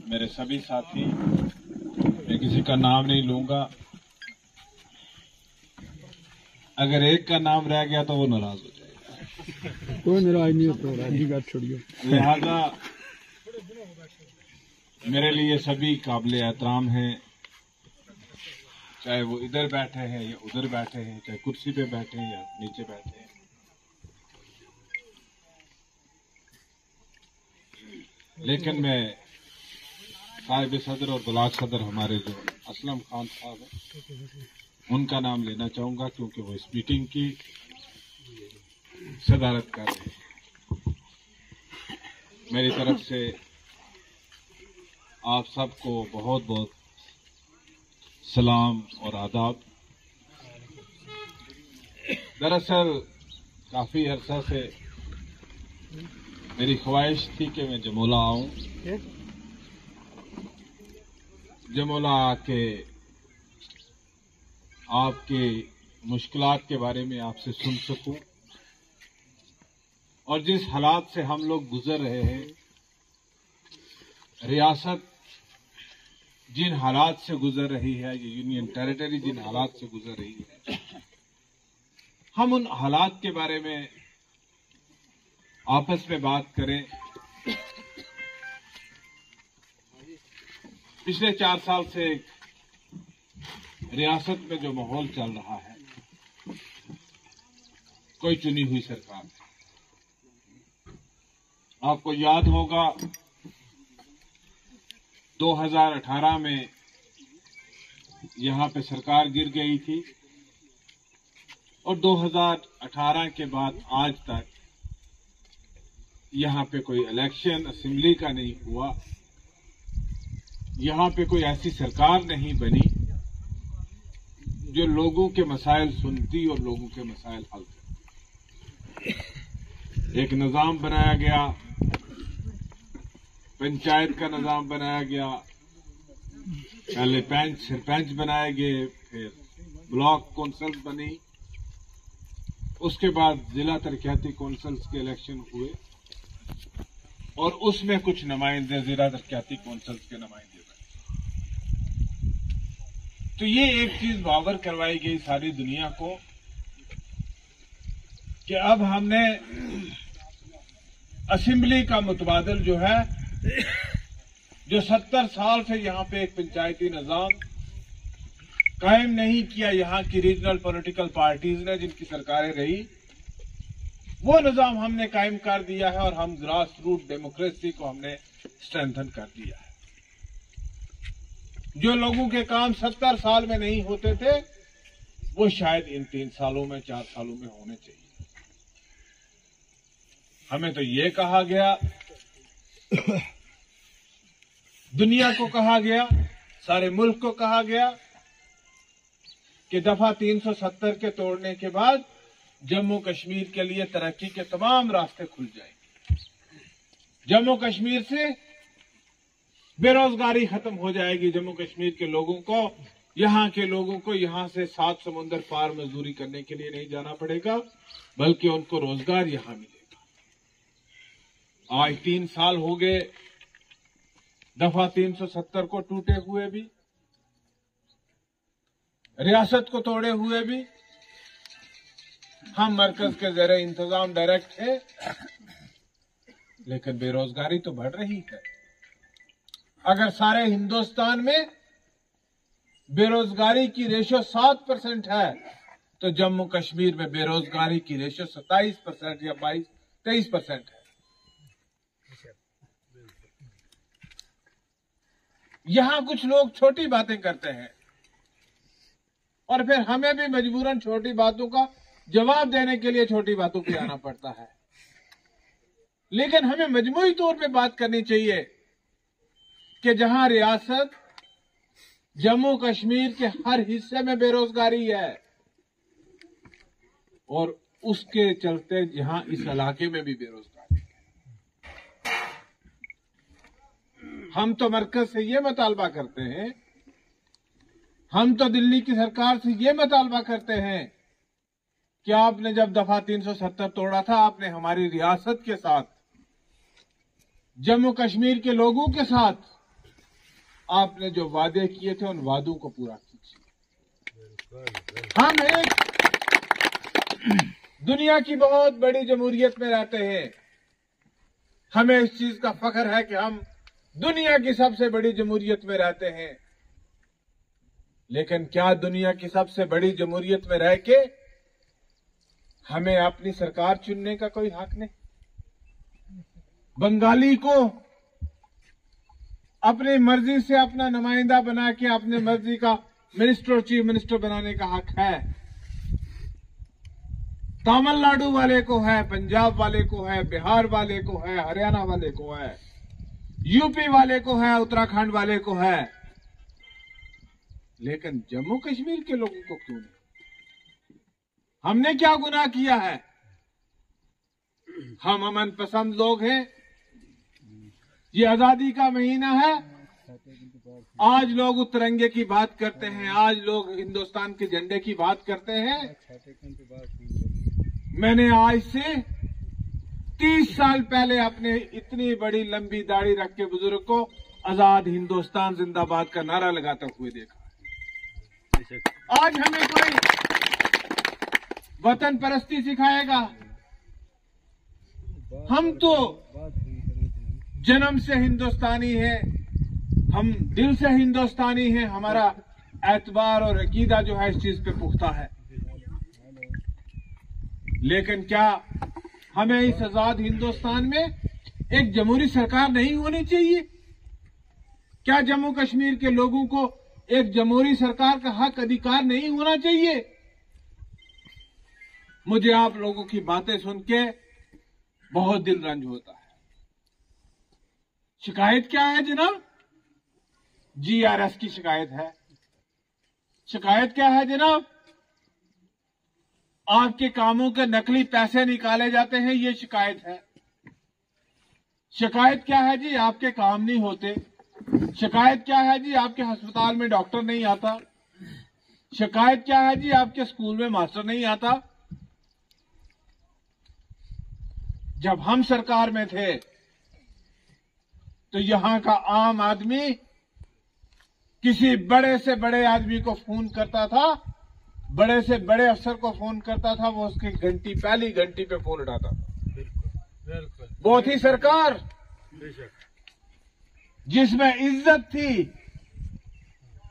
मेरे सभी साथी, मैं किसी का नाम नहीं लूंगा। अगर एक का नाम रह गया तो वो नाराज हो जाएगा। कोई नाराज नहीं होता, जी बात छोड़िए। लिहाजा मेरे लिए सभी काबिल एहतराम हैं, चाहे वो इधर बैठे हैं या उधर बैठे हैं, चाहे कुर्सी पे बैठे हैं या नीचे बैठे हैं। लेकिन मैं साहिब सदर और ब्लॉक सदर हमारे जो असलम खान साहब हैं, उनका नाम लेना चाहूंगा, क्योंकि वो इस मीटिंग की सदारत कर रहे हैं। मेरी तरफ से आप सबको बहुत बहुत सलाम और आदाब। दरअसल काफी अरसा से मेरी ख्वाहिश थी कि मैं जमोला आऊं, जमोला आके आपके मुश्किलात के बारे में आपसे सुन सकूं और जिस हालात से हम लोग गुजर रहे हैं, रियासत जिन हालात से गुजर रही है, ये यूनियन टेरिटरी जिन हालात से गुजर रही है, हम उन हालात के बारे में आपस में बात करें। पिछले 4 साल से रियासत में जो माहौल चल रहा है, कोई चुनी हुई सरकार है। आपको याद होगा 2018 में यहां पे सरकार गिर गई थी और 2018 के बाद आज तक यहां पे कोई इलेक्शन असेंबली का नहीं हुआ, यहां पे कोई ऐसी सरकार नहीं बनी जो लोगों के मसाइल सुनती और लोगों के मसाइल हल करती। एक निजाम बनाया गया, पंचायत का निजाम बनाया गया, पहले पंच सरपंच बनाए गए, फिर ब्लॉक कौंसिल बनी, उसके बाद जिला तरक्याती कौंसिल्स के इलेक्शन हुए और उसमें कुछ नुमाइंदे जिला तरक्याती कौंसिल्स के नुमाइंदे बने। तो ये एक चीज बावर करवाई गई सारी दुनिया को कि अब हमने असेंबली का मुतबादल जो है, जो 70 साल से यहां पे एक पंचायती निजाम कायम नहीं किया यहां की रीजनल पॉलिटिकल पार्टीज ने, जिनकी सरकारें रही, वो निजाम हमने कायम कर दिया है और हम ग्रास रूट डेमोक्रेसी को हमने स्ट्रेंथन कर दिया है। जो लोगों के काम 70 साल में नहीं होते थे, वो शायद इन 3 सालों में 4 सालों में होने चाहिए। हमें तो ये कहा गया, दुनिया को कहा गया, सारे मुल्क को कहा गया कि दफा 370 के तोड़ने के बाद जम्मू कश्मीर के लिए तरक्की के तमाम रास्ते खुल जाएंगे। जम्मू कश्मीर से बेरोजगारी खत्म हो जाएगी, जम्मू कश्मीर के लोगों को, यहां के लोगों को यहां से 7 समुंदर पार मजदूरी करने के लिए नहीं जाना पड़ेगा, बल्कि उनको रोजगार यहां मिलेगा। आज 3 साल हो गए दफा 370 को टूटे हुए भी, रियासत को तोड़े हुए भी। हम मरकज के ज़रिए इंतजाम डायरेक्ट है, लेकिन बेरोजगारी तो बढ़ रही है। अगर सारे हिंदुस्तान में बेरोजगारी की रेशो 7% है, तो जम्मू कश्मीर में बेरोजगारी की रेशो 27% या 23% है। यहां कुछ लोग छोटी बातें करते हैं और फिर हमें भी मजबूरन छोटी बातों का जवाब देने के लिए छोटी बातों पे आना पड़ता है। लेकिन हमें मजमूई तौर पे बात करनी चाहिए कि जहां रियासत जम्मू कश्मीर के हर हिस्से में बेरोजगारी है और उसके चलते जहां इस इलाके में भी बेरोजगारी है, हम तो मरकज से ये मुतालबा करते हैं, हम तो दिल्ली की सरकार से ये मुतालबा करते हैं कि आपने जब दफा 370 तोड़ा था, आपने हमारी रियासत के साथ, जम्मू कश्मीर के लोगों के साथ आपने जो वादे किए थे उन वादों को पूरा कीजिए। हम एक दुनिया की बहुत बड़ी जमहूरियत में रहते हैं। हमें इस चीज का फख्र है कि हम दुनिया की सबसे बड़ी जमहूरियत में रहते हैं। लेकिन क्या दुनिया की सबसे बड़ी जमहूरियत में रह के हमें अपनी सरकार चुनने का कोई हक नहीं? बंगाली को अपनी मर्जी से अपना नुमाइंदा बना के अपनी मर्जी का मिनिस्टर और चीफ मिनिस्टर बनाने का हक है। तमिलनाडु वाले को है, पंजाब वाले को है, बिहार वाले को है, हरियाणा वाले को है, यूपी वाले को है, उत्तराखंड वाले को है। लेकिन जम्मू कश्मीर के लोगों को क्यों नहीं? हमने क्या गुनाह किया है? हम अमन पसंद लोग हैं। ये आजादी का महीना है। आज लोग तिरंगे की बात करते हैं, आज लोग हिंदुस्तान के झंडे की बात करते हैं। मैंने आज से 30 साल पहले अपने इतनी बड़ी लंबी दाढ़ी रख के बुजुर्ग को आजाद हिंदुस्तान जिंदाबाद का नारा लगाते हुए देखा। आज हमें कोई वतन परस्ती सिखाएगा? हम तो जन्म से हिंदुस्तानी हैं, हम दिल से हिंदुस्तानी हैं। हमारा एतबार और अकीदा जो है इस चीज पे पुख्ता है। लेकिन क्या हमें इस आजाद हिंदुस्तान में एक जमहूरी सरकार नहीं होनी चाहिए? क्या जम्मू कश्मीर के लोगों को एक जमहूरी सरकार का हक अधिकार नहीं होना चाहिए? मुझे आप लोगों की बातें सुन के बहुत दिल रंज होता है। शिकायत क्या है जनाब? GRS की शिकायत है। शिकायत क्या है जनाब? आपके कामों के नकली पैसे निकाले जाते हैं, ये शिकायत है। शिकायत क्या है जी? आपके काम नहीं होते। शिकायत क्या है जी? आपके अस्पताल में डॉक्टर नहीं आता। शिकायत क्या है जी? आपके स्कूल में मास्टर नहीं आता। जब हम सरकार में थे तो यहां का आम आदमी किसी बड़े से बड़े आदमी को फोन करता था, बड़े से बड़े अफसर को फोन करता था, वो उसकी घंटी पहली घंटी पे फोन उठाता था। बिल्कुल। वो थी सरकार जिसमें इज्जत थी,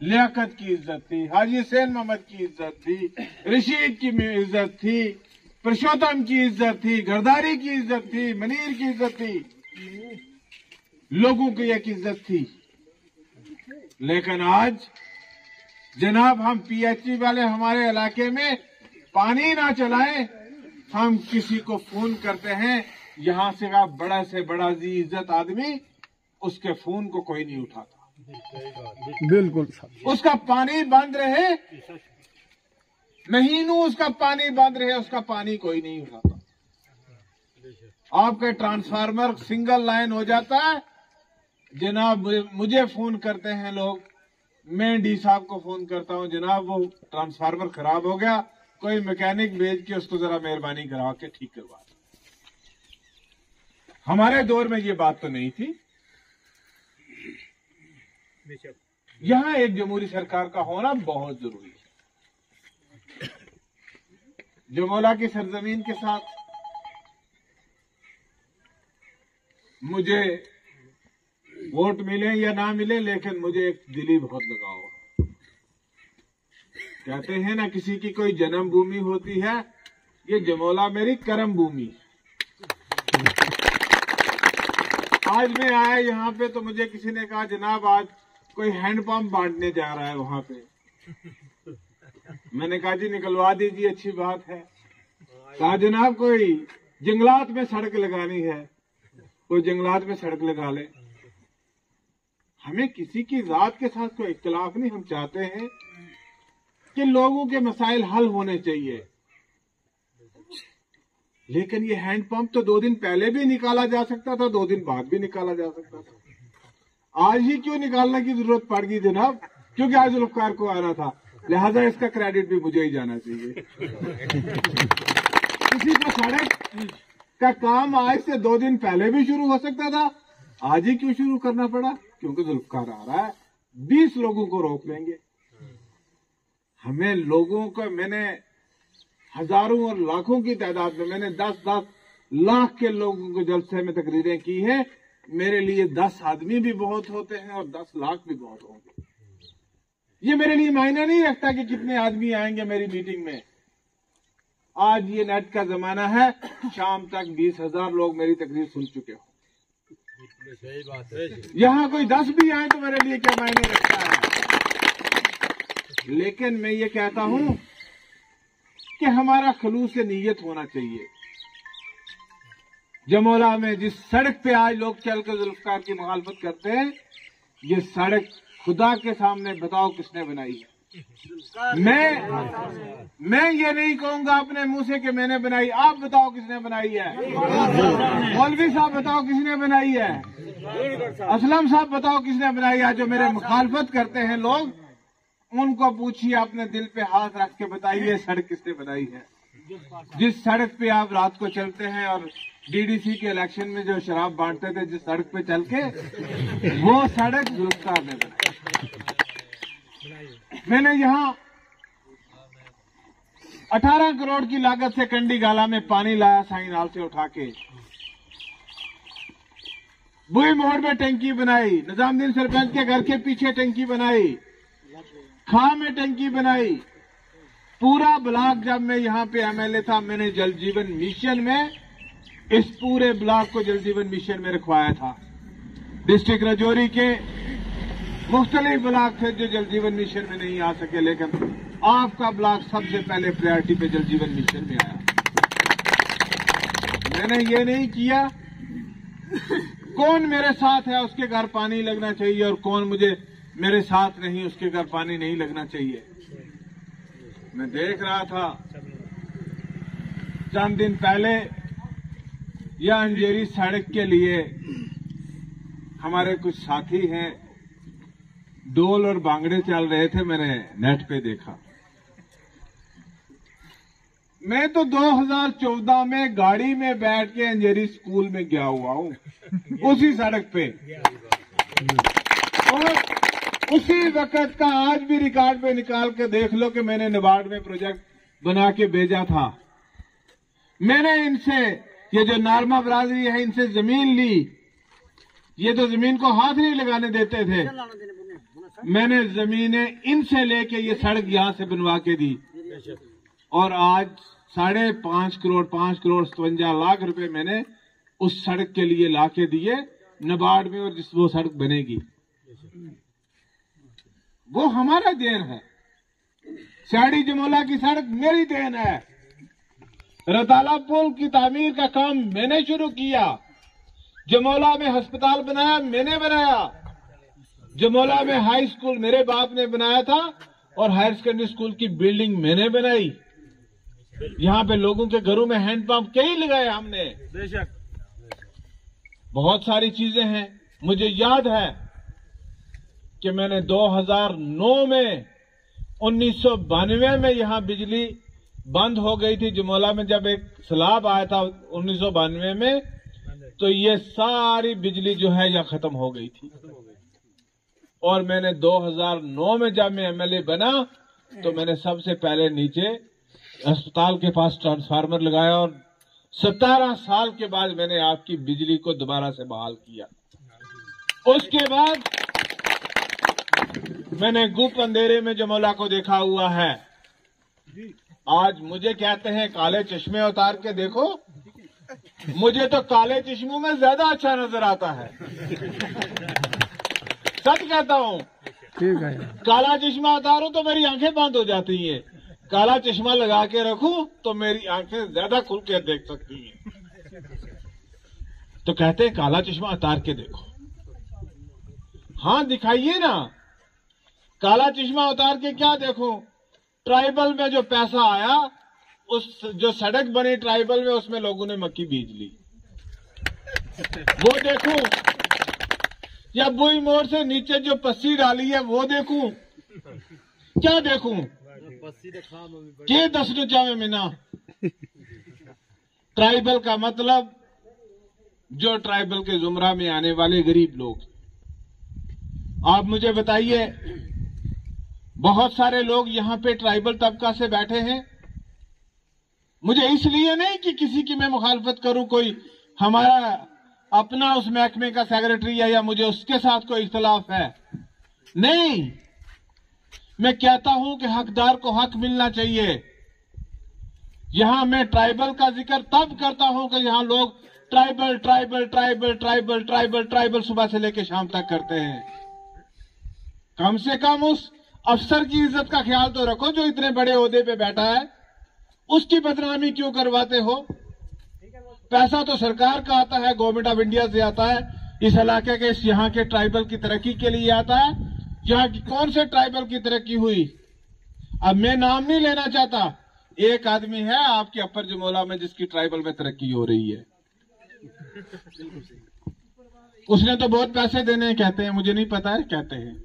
लियाकत की इज्जत थी, हाजी हुसैन मोहम्मद की इज्जत थी, रशीद की इज्जत थी, पुरुषोत्तम की इज्जत थी, गरदारी की इज्जत थी, मनीर की इज्जत थी, लोगों की एक इज्जत थी। लेकिन आज जनाब हम PHE वाले हमारे इलाके में पानी ना चलाएं, हम किसी को फोन करते हैं, यहां से का बड़ा से बड़ा इज्जत आदमी, उसके फोन को कोई नहीं उठाता। बिल्कुल। उसका पानी बंद रहे, महीनों उसका पानी बंद रहे, उसका पानी कोई नहीं उठाता। आपका ट्रांसफार्मर सिंगल लाइन हो जाता है जनाब, मुझे फोन करते हैं लोग, मैं डी साहब को फोन करता हूं, जनाब वो ट्रांसफार्मर खराब हो गया, कोई मैकेनिक भेज के उसको जरा मेहरबानी करा के ठीक करवा। हमारे दौर में ये बात तो नहीं थी। यहां एक जमहूरी सरकार का होना बहुत जरूरी है। जमोला की सरजमीन के साथ मुझे वोट मिले या ना मिले, लेकिन मुझे एक दिली बहुत लगाव है। कहते हैं ना किसी की कोई जन्म भूमि होती है, ये जमोला मेरी कर्म भूमि है। आज मैं आया यहाँ पे तो मुझे किसी ने कहा जनाब आज कोई हैंडपंप बांटने जा रहा है वहां पे। मैंने कहा जी निकलवा दीजिए, अच्छी बात है। कहा जनाब कोई जंगलात में सड़क लगानी है, कोई जंगलात में सड़क लगा ले। हमें किसी की जात के साथ कोई इख्तिलाफ नहीं, हम चाहते हैं कि लोगों के मसाइल हल होने चाहिए। लेकिन ये हैंडपंप तो 2 दिन पहले भी निकाला जा सकता था, 2 दिन बाद भी निकाला जा सकता था। आज ही क्यों निकालने की जरूरत पड़ गई जनाब? क्योंकि आज जुल्फकार को आना था, लिहाजा इसका क्रेडिट भी मुझे ही जाना चाहिए। किसी को सड़क का काम आज से 2 दिन पहले भी शुरू हो सकता था, आज ही क्यों शुरू करना पड़ा? क्योंकि जुल्फकार आ रहा है, 20 लोगों को रोक लेंगे। हमें लोगों को, मैंने हजारों और लाखों की तादाद में, मैंने 10-10 लाख के लोगों को जलसे में तकरीरें की है। मेरे लिए 10 आदमी भी बहुत होते हैं और 10 लाख भी बहुत होंगे। ये मेरे लिए मायने नहीं रखता कि कितने आदमी आएंगे मेरी मीटिंग में। आज ये नेट का जमाना है, शाम तक 20,000 लोग मेरी तकरीर सुन चुके हो। सही बात है। यहां कोई 10 भी आए तो मेरे लिए क्या मायने रखता है। लेकिन मैं ये कहता हूं कि हमारा खलूस नीयत होना चाहिए। जमोला में जिस सड़क पे आज लोग चलकर जुल्फकार की मुखालफत करते हैं, ये सड़क खुदा के सामने बताओ किसने बनाई है। मैं ये नहीं कहूंगा अपने मुंह से कि मैंने बनाई, आप बताओ किसने बनाई है। मौलवी साहब बताओ किसने बनाई है। असलम साहब बताओ किसने बनाई है। जो मेरे मुखालफत करते हैं लोग, उनको पूछिए, अपने दिल पे हाथ रख के बताइए सड़क किसने बनाई है। जिस सड़क पे आप रात को चलते हैं और डीडीसी के इलेक्शन में जो शराब बांटते थे जिस सड़क पे चल के, वो सड़क जुल्फकार ने बनाई। मैंने यहाँ 18 करोड़ की लागत से कंडी गाला में पानी लाया, साइनाल से उठा के बुई मोड़ में टंकी बनाई, निजामुद्दीन सरपंच के घर के पीछे टंकी बनाई, खां में टंकी बनाई। पूरा ब्लॉक, जब मैं यहाँ पे एमएलए था, मैंने जल जीवन मिशन में इस पूरे ब्लॉक को जल जीवन मिशन में रखवाया था। डिस्ट्रिक्ट राजौरी के मुख्तलिफ ब्लॉक थे जो जल जीवन मिशन में नहीं आ सके, लेकिन आपका ब्लॉक सबसे पहले प्रायोरिटी पे जल जीवन मिशन में आया। मैंने ये नहीं किया कौन मेरे साथ है उसके घर पानी लगना चाहिए और कौन मुझे मेरे साथ नहीं उसके घर पानी नहीं लगना चाहिए। मैं देख रहा था चंद दिन पहले यह अंजेरी सड़क के लिए हमारे कुछ साथी हैं, डोल और बांगड़े चल रहे थे, मैंने नेट पे देखा। मैं तो 2014 में गाड़ी में बैठ के अंजेरी स्कूल में गया हुआ हूं, उसी सड़क पे, और उसी वक्त का आज भी रिकॉर्ड पे निकाल के देख लो कि मैंने नाबार्ड में प्रोजेक्ट बना के भेजा था। मैंने इनसे, ये जो नारमा बरादरी है, इनसे जमीन ली। ये तो जमीन को हाथ नहीं लगाने देते थे, मैंने जमीनें इनसे लेके ये सड़क यहां से बनवा के दी। और आज 5.5 करोड़ 57 लाख रुपए मैंने उस सड़क के लिए लाके दिए नाबार्ड में, और जिस वो सड़क बनेगी वो हमारा देन है। स्याड़ी जमोला की सड़क मेरी देन है। रताला पुल की तामीर का काम मैंने शुरू किया। जमोला में अस्पताल बनाया मैंने बनाया। जमोला में हाई स्कूल मेरे बाप ने बनाया था और हायर सेकेंडरी स्कूल की बिल्डिंग मैंने बनाई। यहाँ पे लोगों के घरों में हैंडपंप कई लगाए हमने। बेशक बहुत सारी चीजें हैं। मुझे याद है कि मैंने 2009 में 1992 में यहाँ बिजली बंद हो गई थी जमोला में। जब एक सैलाब आया था 1992 में, तो ये सारी बिजली जो है यहाँ खत्म हो गई थी। और मैंने 2009 में जब मैं एमएलए बना तो मैंने सबसे पहले नीचे अस्पताल के पास ट्रांसफार्मर लगाया और 17 साल के बाद मैंने आपकी बिजली को दोबारा से बहाल किया। उसके बाद मैंने गुप अंधेरे में जमोला को देखा हुआ है। आज मुझे कहते हैं काले चश्मे उतार के देखो, मुझे तो काले चश्मों में ज्यादा अच्छा नजर आता है। सच कहता हूँ, ठीक है। काला चश्मा उतारो तो मेरी आंखें बंद हो जाती हैं, काला चश्मा लगा के रखूं तो मेरी आंखें ज्यादा खुल के देख सकती हैं। तो कहते हैं काला चश्मा उतार के देखो। हाँ दिखाइए ना, काला चश्मा उतार के क्या देखूं? ट्राइबल में जो पैसा आया, उस जो सड़क बनी ट्राइबल में, उसमें लोगों ने मक्की बीज ली, वो देखूं? या बुई मोड़ से नीचे जो पस्सी डाली है वो देखूं? क्या देखूं? के दस न चाहे मिना। ट्राइबल का मतलब जो ट्राइबल के जुमरा में आने वाले गरीब लोग, आप मुझे बताइए, बहुत सारे लोग यहां पे ट्राइबल तबका से बैठे हैं। मुझे इसलिए नहीं कि किसी की मैं मुखालफत करूं, कोई हमारा अपना उस महकमे का सेक्रेटरी है या मुझे उसके साथ कोई इख्तलाफ है, नहीं। मैं कहता हूं कि हकदार को हक मिलना चाहिए। यहां मैं ट्राइबल का जिक्र तब करता हूं कि यहां लोग tribal tribal tribal tribal tribal tribal सुबह से लेकर शाम तक करते हैं। कम से कम उस अफसर की इज्जत का ख्याल तो रखो जो इतने बड़े ओहदे पे बैठा है। उसकी बदनामी क्यों करवाते हो? पैसा तो सरकार का आता है, गवर्नमेंट ऑफ इंडिया से आता है, इस इलाके के यहां के ट्राइबल की तरक्की के लिए आता है। यहां की कौन से ट्राइबल की तरक्की हुई? अब मैं नाम नहीं लेना चाहता, एक आदमी है आपके अपर जमोला में जिसकी ट्राइबल में तरक्की हो रही है। उसने तो बहुत पैसे देने हैं कहते हैं, मुझे नहीं पता है, कहते हैं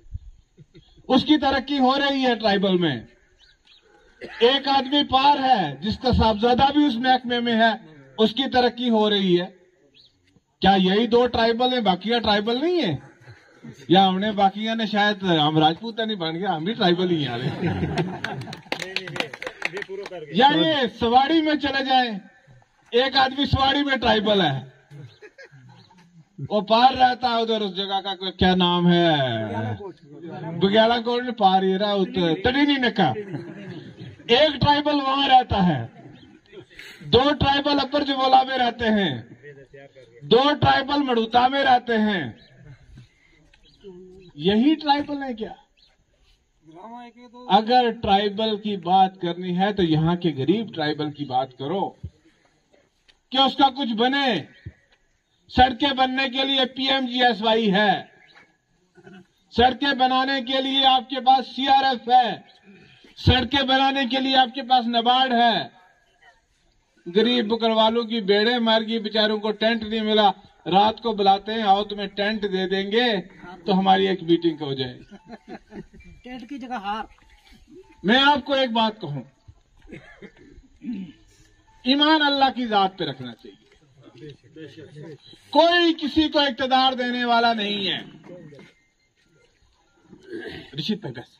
उसकी तरक्की हो रही है ट्राइबल में। एक आदमी पार है जिसका साहबजादा भी उस महकमे में है, उसकी तरक्की हो रही है। क्या यही 2 ट्राइबल है, बाकिया ट्राइबल नहीं है? या हमने बाकिया ने शायद हम राजपूत नहीं बन गया, हम भी ट्राइबल ही आ रहे। या ये सवाड़ी में चले जाए, एक आदमी सवाड़ी में ट्राइबल है, वो पार रहता है उधर, उस जगह का क्या नाम है, बगैला कोट पार ही रहा तड़ीनी नक्का। एक ट्राइबल वहां रहता है, 2 ट्राइबल अपर जमोला में रहते हैं, 2 ट्राइबल मड़ूता में रहते हैं। यही ट्राइबल है क्या? अगर ट्राइबल की बात करनी है तो यहां के गरीब ट्राइबल की बात करो कि उसका कुछ बने। सड़कें बनने के लिए पीएमजीएसवाई है, सड़कें बनाने के लिए आपके पास सीआरएफ है, सड़कें बनाने के लिए आपके पास नाबार्ड है। गरीब बकरवालों की बेड़े मार गई, बेचारों को टेंट नहीं मिला, रात को बुलाते हैं आओ तुम्हें टेंट दे देंगे तो हमारी एक मीटिंग हो जाए। टेंट की जगह हार। मैं आपको एक बात कहूं, ईमान अल्लाह की जात पे रखना चाहिए। कोई किसी को इक्तदार देने वाला नहीं है। ऋषित पे बस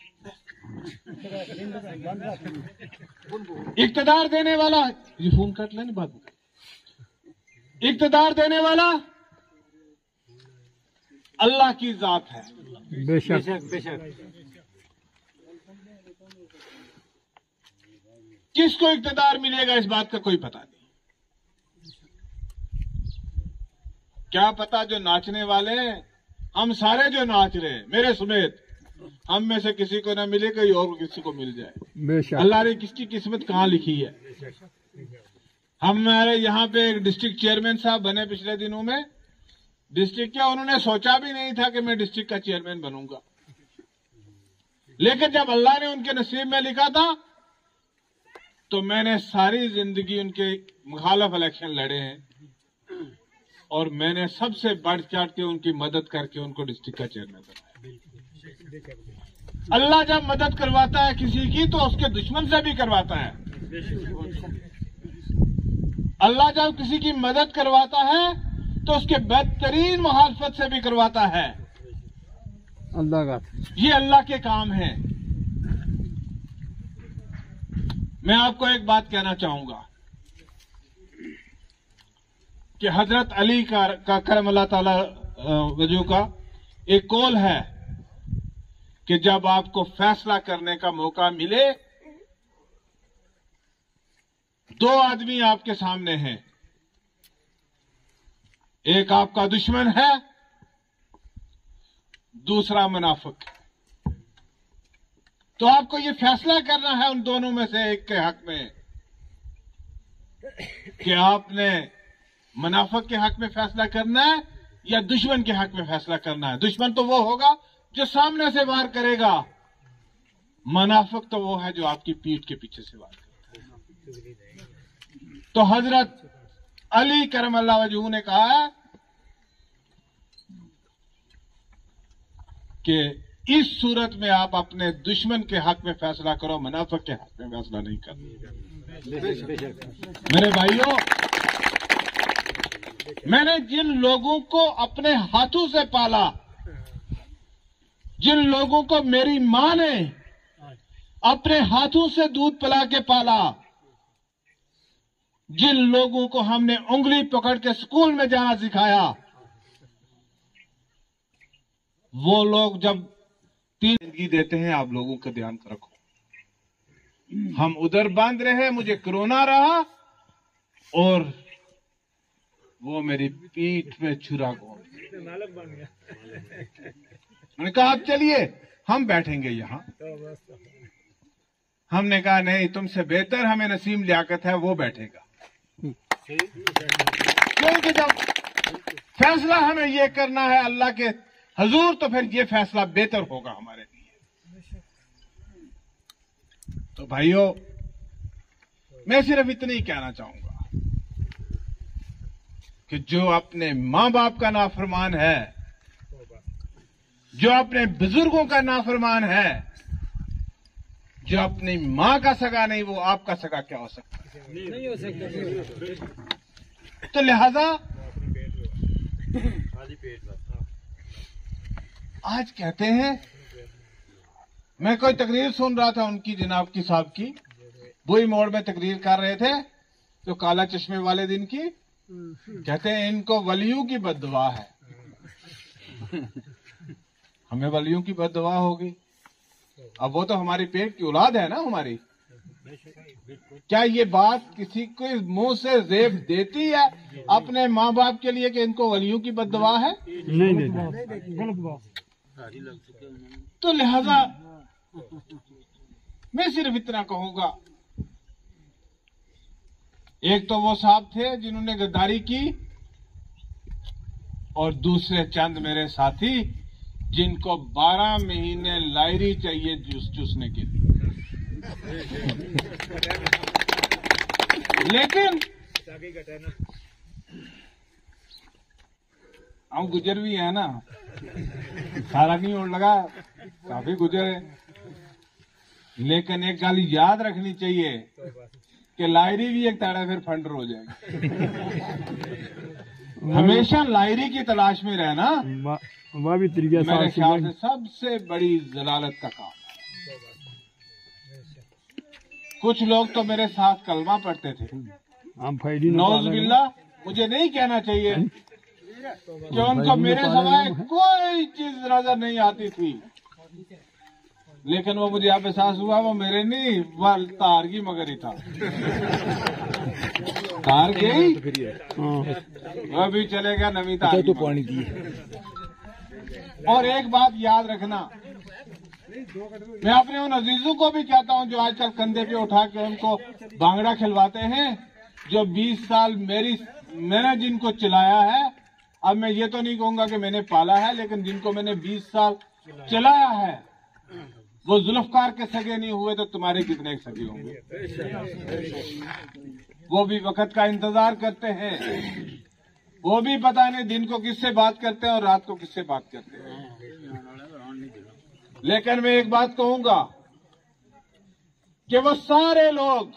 इक्तदार देने वाला, ये फोन काट लेने बात, इक्तदार देने वाला अल्लाह की जात है। बेशक बेशक किसको इक्तदार मिलेगा इस बात का कोई पता नहीं। क्या पता जो नाचने वाले, हम सारे जो नाच रहे मेरे समेत, हम में से किसी को ना मिले, कोई और किसी को मिल जाए। बेशक अल्लाह ने किसकी किस्मत कहां लिखी है। हमारे यहाँ पे एक डिस्ट्रिक्ट चेयरमैन साहब बने पिछले दिनों में, डिस्ट्रिक्ट क्या, उन्होंने सोचा भी नहीं था कि मैं डिस्ट्रिक्ट का चेयरमैन बनूंगा, लेकिन जब अल्लाह ने उनके नसीब में लिखा था तो मैंने सारी जिंदगी उनके मुखालिफ इलेक्शन लड़े हैं और मैंने सबसे बढ़ चढ़ के उनकी मदद करके उनको डिस्ट्रिक्ट का चेयरमैन बनाया। अल्लाह जब मदद करवाता है किसी की तो उसके दुश्मन से भी करवाता है। अल्लाह जब किसी की मदद करवाता है तो उसके बदतरीन मुखालफत से भी करवाता है। अल्लाह का ये अल्लाह के काम है। मैं आपको एक बात कहना चाहूंगा कि हजरत अली का करम अल्लाह ताला वजू का एक कौल है कि जब आपको फैसला करने का मौका मिले, 2 आदमी आपके सामने हैं, एक आपका दुश्मन है, दूसरा मुनाफिक। तो आपको ये फैसला करना है उन दोनों में से एक के हक में कि आपने मुनाफिक के हक में फैसला करना है या दुश्मन के हक में फैसला करना है। दुश्मन तो वो होगा जो सामने से वार करेगा, मुनाफिक तो वो है जो आपकी पीठ के पीछे से वार करता है। तो हजरत अली करम अल्लाह वजहू ने कहा है कि इस सूरत में आप अपने दुश्मन के हक में फैसला करो, मुनाफिक के हक में फैसला नहीं करो। मेरे भाइयों, मैंने जिन लोगों को अपने हाथों से पाला, जिन लोगों को मेरी मां ने अपने हाथों से दूध पिला के पाला, जिन लोगों को हमने उंगली पकड़ के स्कूल में जाना सिखाया, वो लोग जब 3 जिंदगी देते हैं, आप लोगों का ध्यान रखो। हम उधर बांध रहे, मुझे कोरोना रहा और वो मेरी पीठ में छुरा घोंप। मैंने कहा आप चलिए, हम बैठेंगे यहां। हमने कहा नहीं, तुमसे बेहतर हमें नसीम लियाकत है, वो बैठेगा। क्योंकि जब फैसला हमें ये करना है अल्लाह के हजूर, तो फिर ये फैसला बेहतर होगा हमारे लिए। तो भाइयों, मैं सिर्फ इतना ही कहना चाहूंगा कि जो अपने मां बाप का नाफरमान है, जो अपने बुजुर्गों का नाफरमान है, जो अपनी मां का सगा नहीं, वो आपका सगा क्या हो सकता है? नहीं हो सकता। तो लिहाजा आज कहते हैं, मैं कोई तकरीर सुन रहा था उनकी, जनाब की साहब की, बुई मोड़ में तकरीर कर रहे थे, जो काला चश्मे वाले दिन की। कहते हैं इनको वलियों की बद्दुआ है। हमें वलियों की बद्दुआ होगी? अब वो तो हमारी पेट की औलाद है ना हमारी। क्या ये बात किसी को मुंह से जेब देती है अपने माँ बाप के लिए कि इनको वलियों की बद्दुआ है? नहीं गलत बात। तो लिहाजा मैं सिर्फ इतना कहूंगा, एक तो वो साहब थे जिन्होंने गद्दारी की, और दूसरे चंद मेरे साथी जिनको 12 महीने लायरी चाहिए चूसने के लिए। लेकिन हम गुजर भी है ना, सारा नहीं ओढ़ लगा, काफी गुजर है। लेकिन एक गल याद रखनी चाहिए कि लायरी भी एक ताड़ा फिर फंडर हो जाएगी। हमेशा लायरी की तलाश में रहना वह भी मेरे ख्याल से सबसे बड़ी जलालत का काम है। कुछ लोग तो मेरे साथ कलमा पढ़ते थे, नौज बिल्ला, मुझे नहीं कहना चाहिए कि उनको मेरे सवाए कोई चीज नजर नहीं आती थी, लेकिन वो मुझे अब एहसास हुआ वो मेरे नहीं, वह तार की मगर ही था। तार गई, वह भी चलेगा, नवी तार तो पानी की। और एक बात याद रखना, मैं अपने उन अजीजों को भी कहता हूं जो आजकल कंधे पे उठा के उनको भांगड़ा खिलवाते हैं, जो 20 साल मैंने जिनको चलाया है, अब मैं ये तो नहीं कहूंगा कि मैंने पाला है, लेकिन जिनको मैंने 20 साल चलाया है, वो जुल्फकार के सगे नहीं हुए तो तुम्हारे कितने सगे होंगे? वो भी वक्त का इंतजार करते हैं, वो भी पता नहीं दिन को किससे बात करते हैं और रात को किससे बात करते हैं। लेकिन मैं एक बात कहूंगा कि वो सारे लोग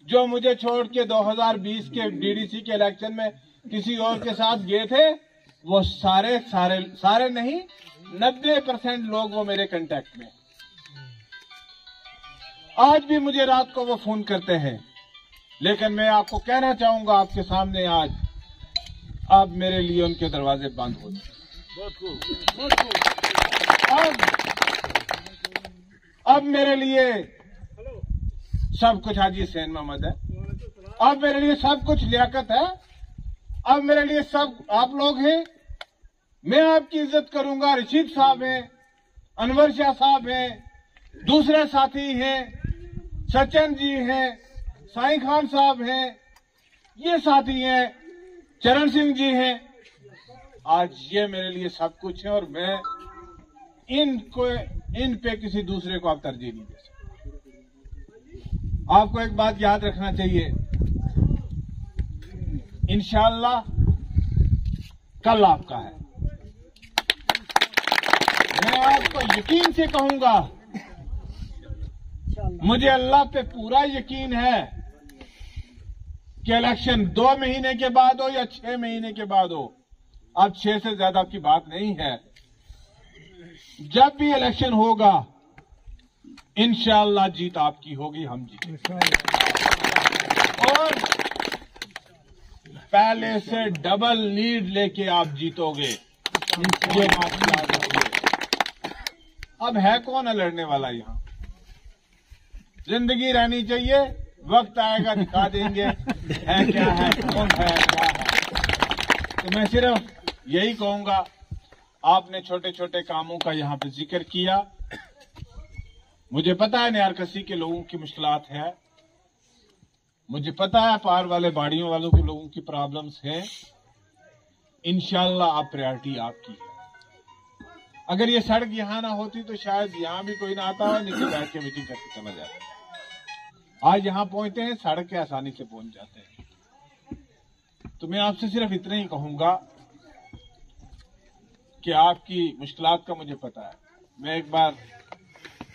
जो मुझे छोड़ के 2020 के डीडीसी के इलेक्शन में किसी और के साथ गए थे, वो सारे नहीं, 90% लोग वो मेरे कांटेक्ट में। आज भी मुझे रात को वो फोन करते हैं, लेकिन मैं आपको कहना चाहूंगा आपके सामने आज, अब मेरे लिए उनके दरवाजे बंद हो जाए। अब मेरे लिए सब कुछ हाजी हुसैन मोहम्मद है, अब मेरे लिए सब कुछ लियाकत है, अब मेरे लिए सब आप लोग हैं। मैं आपकी इज्जत करूंगा, रशीद साहब हैं, अनवर शाह साहब हैं, दूसरे साथी हैं, सचिन जी हैं, साईं खान साहब हैं, ये साथी हैं, चरण सिंह जी हैं। आज ये मेरे लिए सब कुछ है और मैं इन पे किसी दूसरे को आप तरजीह नहीं दे सकते। आपको एक बात याद रखना चाहिए, इंशाअल्लाह कल आपका है। मैं आपको यकीन से कहूंगा, मुझे अल्लाह पे पूरा यकीन है कि इलेक्शन 2 महीने के बाद हो या 6 महीने के बाद हो, अब 6 से ज्यादा की बात नहीं है, जब भी इलेक्शन होगा इंशाअल्लाह जीत आपकी होगी, हम जीतेंगे और पहले से डबल लीड लेके आप जीतोगे। ये बात याद रखिए। अब है कौन है लड़ने वाला यहां? जिंदगी रहनी चाहिए, वक्त आएगा दिखा देंगे है क्या है, कौन है क्या है। तो मैं सिर्फ यही कहूंगा, आपने छोटे छोटे कामों का यहां पे जिक्र किया। मुझे पता है नियारकसी के लोगों की मुश्किलात है, मुझे पता है पार वाले बाड़ियों वालों के लोगों की प्रॉब्लम्स हैं। इंशाअल्लाह आप प्रायोरिटी आपकी है। अगर ये सड़क यहां ना होती तो शायद यहां भी कोई ना आता हो, नीचे बैठ के मीटिंग करके चला जाता। आज यहां पहुंचते हैं, सड़क के आसानी से पहुंच जाते हैं। तो मैं आपसे सिर्फ इतना ही कहूंगा कि आपकी मुश्किलात का मुझे पता है। मैं एक बार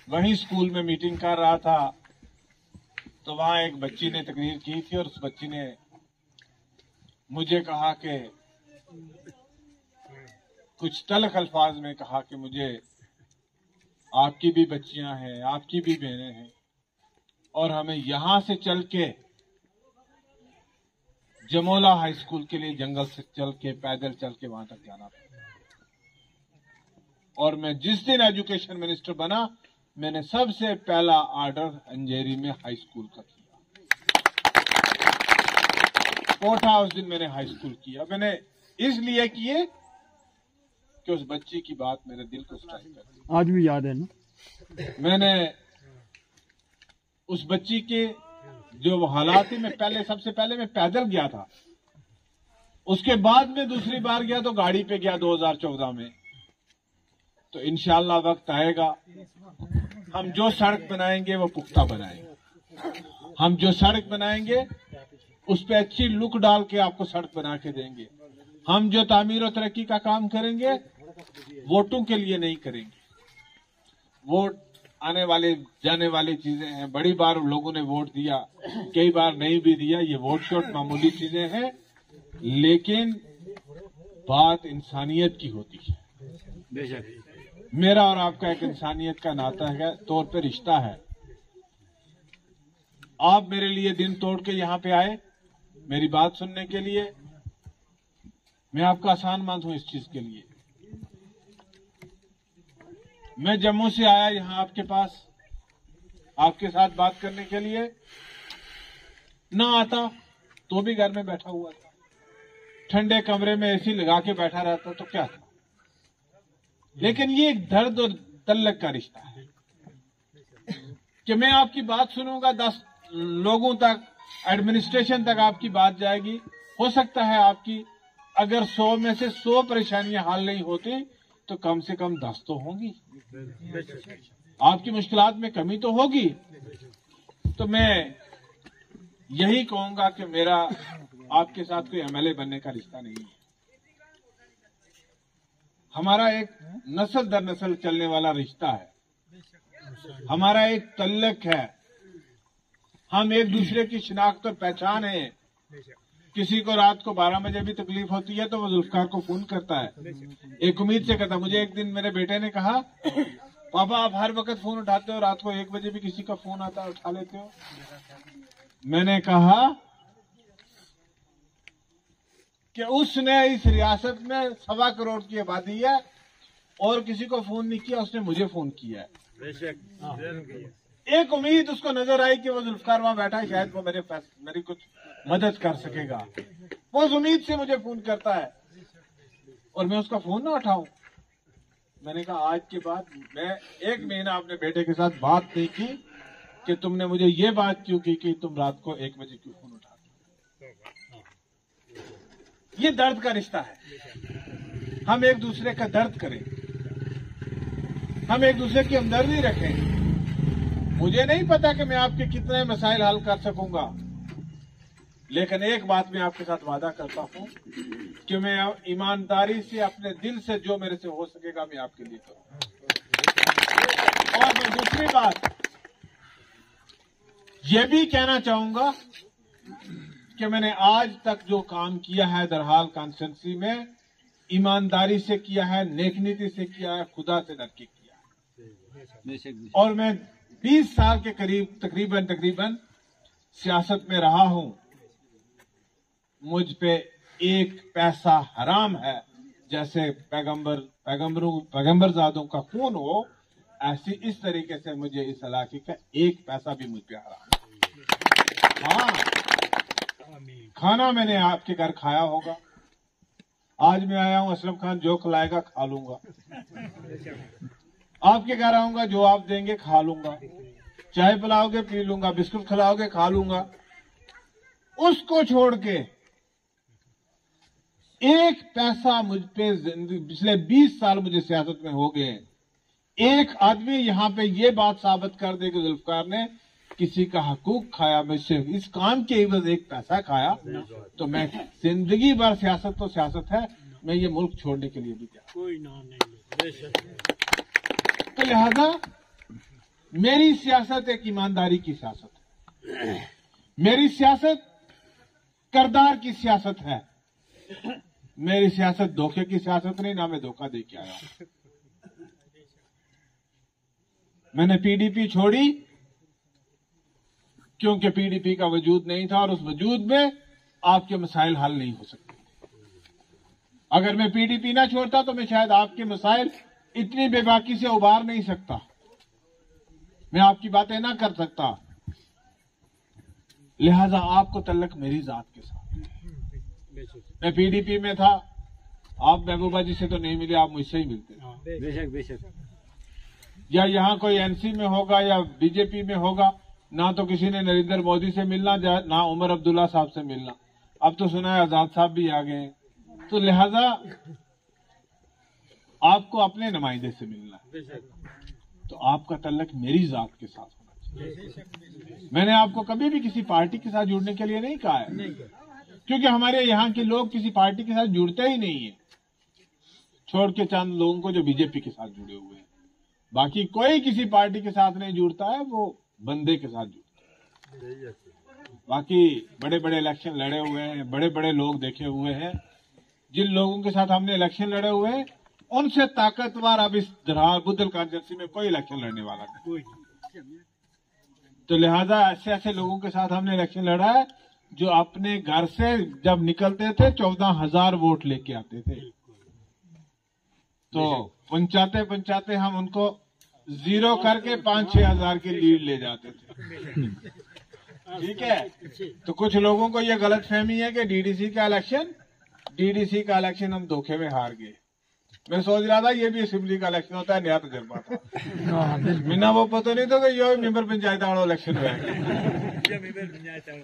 वहीं स्कूल में मीटिंग कर रहा था तो वहां एक बच्ची ने तकरीर की थी और उस बच्ची ने मुझे कहा कि कुछ तल्ख अल्फाज में कहा कि मुझे आपकी भी बच्चियां हैं, आपकी भी बहनें हैं और हमें यहां से चल के जमोला हाई स्कूल के लिए जंगल से चल के पैदल चल के वहां तक जाना पड़ा। और मैं जिस दिन एजुकेशन मिनिस्टर बना, मैंने सबसे पहला ऑर्डर अंजेरी में हाई स्कूल का किया। कोठा उस दिन मैंने हाई स्कूल किया। मैंने इसलिए किए कि उस बच्ची की बात मेरे दिल को स्ट्राइक करती। आज भी याद है ना? मैंने उस बच्ची के जो हालात थी, सबसे पहले मैं पैदल गया था, उसके बाद में दूसरी बार गया तो गाड़ी पे गया 2014 में। तो इंशाअल्लाह वक्त आएगा, हम जो सड़क बनाएंगे वो पुख्ता बनाएंगे। हम जो सड़क बनाएंगे उस पे अच्छी लुक डाल के आपको सड़क बना के देंगे। हम जो तामीर और तरक्की का काम करेंगे वोटों के लिए नहीं करेंगे। वोट आने वाले जाने वाली चीजें हैं। बड़ी बार लोगों ने वोट दिया, कई बार नहीं भी दिया, ये वोट शोट मामूली चीजें हैं, लेकिन बात इंसानियत की होती है। मेरा और आपका एक इंसानियत का नाता है, तौर पे रिश्ता है। आप मेरे लिए दिन तोड़ के यहां पे आए मेरी बात सुनने के लिए, मैं आपका आसान मंद हूं इस चीज के लिए। मैं जम्मू से आया यहां आपके पास आपके साथ बात करने के लिए, ना आता तो भी घर में बैठा हुआ था, ठंडे कमरे में एसी लगा के बैठा रहता तो क्या था। लेकिन ये एक दर्द और तल्लक का रिश्ता है कि मैं आपकी बात सुनूंगा, 10 लोगों तक, एडमिनिस्ट्रेशन तक आपकी बात जाएगी। हो सकता है आपकी अगर 100 में से 100 परेशानियां हल नहीं होती तो कम से कम 10 तो होंगी। आपकी मुश्किलात में कमी तो होगी। तो मैं यही कहूंगा कि मेरा आपके साथ कोई एमएलए बनने का रिश्ता नहीं है। हमारा एक नस्ल दर नस्ल चलने वाला रिश्ता है, हमारा एक तल्लक है। हम एक दूसरे की शिनाख्त और पहचान है। किसी को रात को 12 बजे भी तकलीफ होती है तो वो जुल्फकार को फोन करता है, एक उम्मीद से करता। मुझे एक दिन मेरे बेटे ने कहा, पापा आप हर वक्त फोन उठाते हो, रात को 1 बजे भी किसी का फोन आता है उठा लेते हो। मैंने कहा कि उसने इस रियासत में 1.25 करोड़ की आबादी है और किसी को फोन नहीं किया, उसने मुझे फोन किया है। एक उम्मीद उसको नजर आई कि वो जुल्फकार वहां बैठा है, शायद वो मेरी कुछ मदद कर सकेगा। वो उस उम्मीद से मुझे फोन करता है और मैं उसका फोन ना उठाऊं। मैंने कहा आज के बाद मैं 1 महीना अपने बेटे के साथ बात नहीं की कि तुमने मुझे ये बात क्यों की कि तुम रात को 1 बजे क्यों फोन उठाते। ये दर्द का रिश्ता है। हम एक दूसरे का दर्द करें, हम एक दूसरे की हमदर्दी रखें। मुझे नहीं पता कि मैं आपके कितने मसाइल हल कर सकूंगा, लेकिन एक बात मैं आपके साथ वादा करता हूं कि मैं ईमानदारी से अपने दिल से जो मेरे से हो सकेगा मैं आपके लिए करूंगा। और मैं दूसरी बात यह भी कहना चाहूंगा कि मैंने आज तक जो काम किया है दरहाल कॉन्स्टिट्यूंसी में, ईमानदारी से किया है, नेकनीति से किया है, खुदा से डर के किया है। बेशक और मैं 20 साल के करीब तकरीबन सियासत में रहा हूं। मुझ पे एक पैसा हराम है। जैसे पैगंबरजादों का खून हो, ऐसी इस तरीके से मुझे इस इलाके का एक पैसा भी मुझ पे हराम है। हाँ, खाना मैंने आपके घर खाया होगा। आज मैं आया हूं, असलम खान जो खिलाएगा खा लूंगा। आपके घर आऊंगा, जो आप देंगे खा लूंगा। चाय पिलाओगे पी लूंगा, बिस्कुट खिलाओगे खा लूंगा। उसको छोड़ के एक पैसा मुझ पे पिछले 20 साल मुझे सियासत में हो गए, एक आदमी यहां पे ये बात साबित कर दे कि जुल्फकार ने किसी का हकूक खाया, मैं सिर्फ इस काम के एवज एक पैसा खाया, तो मैं जिंदगी भर सियासत तो सियासत है, मैं ये मुल्क छोड़ने के लिए भी तैयार। कोई नाम नहीं। तो लिहाजा मेरी सियासत एक ईमानदारी की सियासत है। मेरी सियासत करदार की सियासत है। मेरी सियासत धोखे की सियासत नहीं, ना मैं धोखा दे के आया। मैंने पीडीपी छोड़ी क्योंकि पीडीपी का वजूद नहीं था और उस वजूद में आपके मसाइल हल नहीं हो सकते। अगर मैं पीडीपी ना छोड़ता तो मैं शायद आपके मसाइल इतनी बेबाकी से उबार नहीं सकता, मैं आपकी बातें ना कर सकता। लिहाजा आपको तल्लक मेरी जात के साथ। मैं पीडीपी में था, आप महबूबा जी से तो नहीं मिले, आप मुझसे ही मिलते। बेशक बेशक। या यहाँ कोई एनसी में होगा या बीजेपी में होगा, ना तो किसी ने नरेंद्र मोदी से मिलना, ना उमर अब्दुल्ला साहब से मिलना। अब तो सुना है आजाद साहब भी आ गए। तो लिहाजा आपको अपने नुमाइंदे से मिलना है, तो आपका तल्लक मेरी जात के साथ होना चाहिए। मैंने आपको कभी भी किसी पार्टी के साथ जुड़ने के लिए नहीं कहा है, क्योंकि हमारे यहाँ के लोग किसी पार्टी के साथ जुड़ते ही नहीं है, छोड़ के चंद लोगों को जो बीजेपी के साथ जुड़े हुए हैं। बाकी कोई किसी पार्टी के साथ नहीं जुड़ता है, वो बंदे के साथ जुड़ता है। बाकी बड़े बड़े इलेक्शन लड़े हुए हैं, बड़े बड़े लोग देखे हुए हैं। जिन लोगों के साथ हमने इलेक्शन लड़े हुए हैं, उनसे ताकतवर अब इस बुद्धल कॉन्स्टिट्यूंसी में कोई इलेक्शन लड़ने वाला नहीं। तो लिहाजा ऐसे ऐसे लोगों के साथ हमने इलेक्शन लड़ा है जो अपने घर से जब निकलते थे 14,000 वोट लेके आते थे। तो पंचाते हम उनको जीरो करके 5-6 हजार की लीड ले जाते थे। ठीक है, तो कुछ लोगों को यह गलत फहमी है कि डीडीसी का इलेक्शन हम धोखे में हार गए। मैं सोच रहा था ये भी असेंबली का इलेक्शन होता है, नया तजर्बा था। मिना वो पता नहीं था कि ये मेंबर पंचायत वाला इलेक्शन हुआ।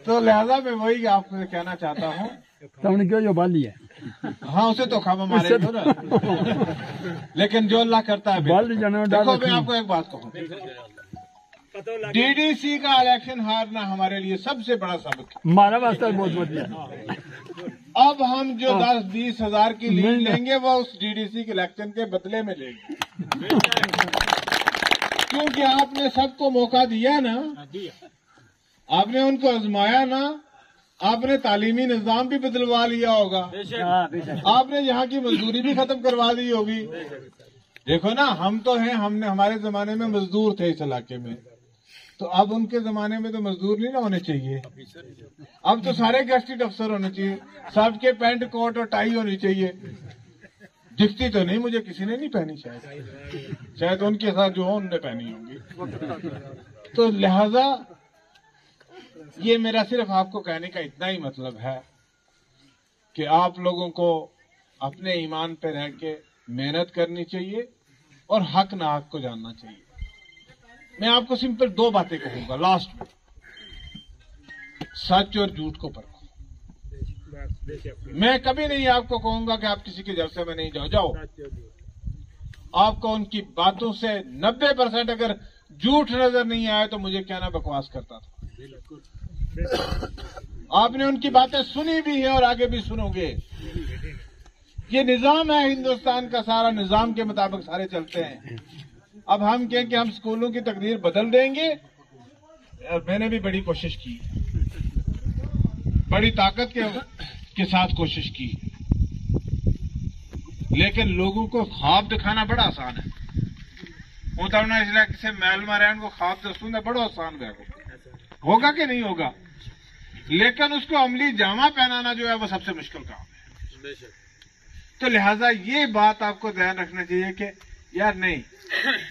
तो लिहाजा मैं वही आपसे कहना चाहता हूँ, तुमने क्यों जो बाली है। हाँ, उसे तो खा मारे तो ना। लेकिन जो अल्लाह करता है। देखो मैं आपको एक बात कहूँ, डीडीसी का इलेक्शन हारना हमारे लिए सबसे बड़ा सबक है। हमारा वास्ता बहुत बढ़िया। अब हम जो 10-20 हजार की लीड लेंगे वो उस डीडीसी के इलेक्शन के बदले में लेंगे, क्योंकि आपने सबको मौका दिया ना, आपने उनको आजमाया ना, आपने तालीमी निजाम भी बदलवा लिया होगा, आपने यहाँ की मजदूरी भी खत्म करवा दी होगी। देखो ना, हम तो हैं, हमने हमारे जमाने में मजदूर थे इस इलाके में, तो अब उनके जमाने में तो मजदूर नहीं ना होने चाहिए। अब तो सारे गेस्टेड अफसर होने चाहिए, सबके पैंट कोट और टाई होनी चाहिए। दिखती तो नहीं, मुझे किसी ने नहीं पहनी, शायद उनके साथ जो हो उनने पहनी होंगी। तो लिहाजा ये मेरा सिर्फ आपको कहने का इतना ही मतलब है कि आप लोगों को अपने ईमान पे रह के मेहनत करनी चाहिए और हक ना हक को जानना चाहिए। मैं आपको सिंपल 2 बातें कहूंगा लास्ट में। सच और झूठ को परखो। मैं कभी नहीं आपको कहूंगा कि आप किसी के जलसे में नहीं जाओ। आपको उनकी बातों से 90% अगर झूठ नजर नहीं आए तो मुझे क्या ना बकवास करता था। आपने उनकी बातें सुनी भी है और आगे भी सुनोगे। ये निजाम है हिंदुस्तान का, सारा निजाम के मुताबिक सारे चलते हैं। अब हम कहें कि हम स्कूलों की तकदीर बदल देंगे, और मैंने भी बड़ी कोशिश की, बड़ी ताकत के साथ कोशिश की, लेकिन लोगों को ख्वाब दिखाना बड़ा आसान है। उतारना इसलिए किसी महल में रहने को ख्वाब दसूंगा बड़ा आसान होगा कि नहीं होगा, लेकिन उसको अमली जामा पहनाना जो है वो सबसे मुश्किल काम है। तो लिहाजा ये बात आपको ध्यान रखना चाहिए कि यार नहीं,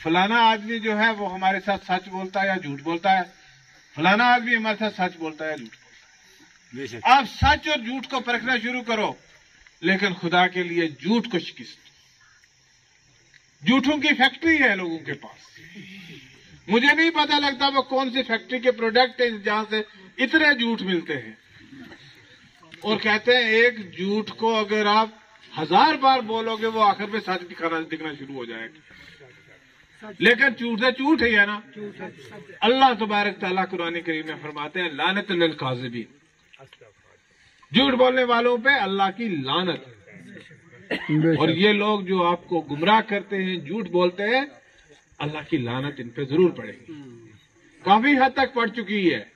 फलाना आदमी जो है वो हमारे साथ सच बोलता है या झूठ बोलता है, फलाना आदमी हमारे साथ सच बोलता है या झूठ बोलता है। आप सच और झूठ को परखना शुरू करो, लेकिन खुदा के लिए झूठ को शिकस्त। झूठों की फैक्ट्री है लोगों के पास। मुझे नहीं पता लगता वो कौन सी फैक्ट्री के प्रोडक्ट है जहां से इतने झूठ मिलते हैं। और कहते हैं एक झूठ को अगर आप 1000 बार बोलोगे वो आखिर में सच दिखना शुरू हो जाएगा। लेकिन झूठ से झूठ ही है ना। अल्लाह तबारक तआला कुरान करीम में फरमाते हैं लानत लिल काज़िबीन, झूठ बोलने वालों पे अल्लाह की लानत। और ये लोग जो आपको गुमराह करते हैं, झूठ बोलते हैं, अल्लाह की लानत इन पे जरूर पड़ेगी। काफी हद तक पड़ चुकी है,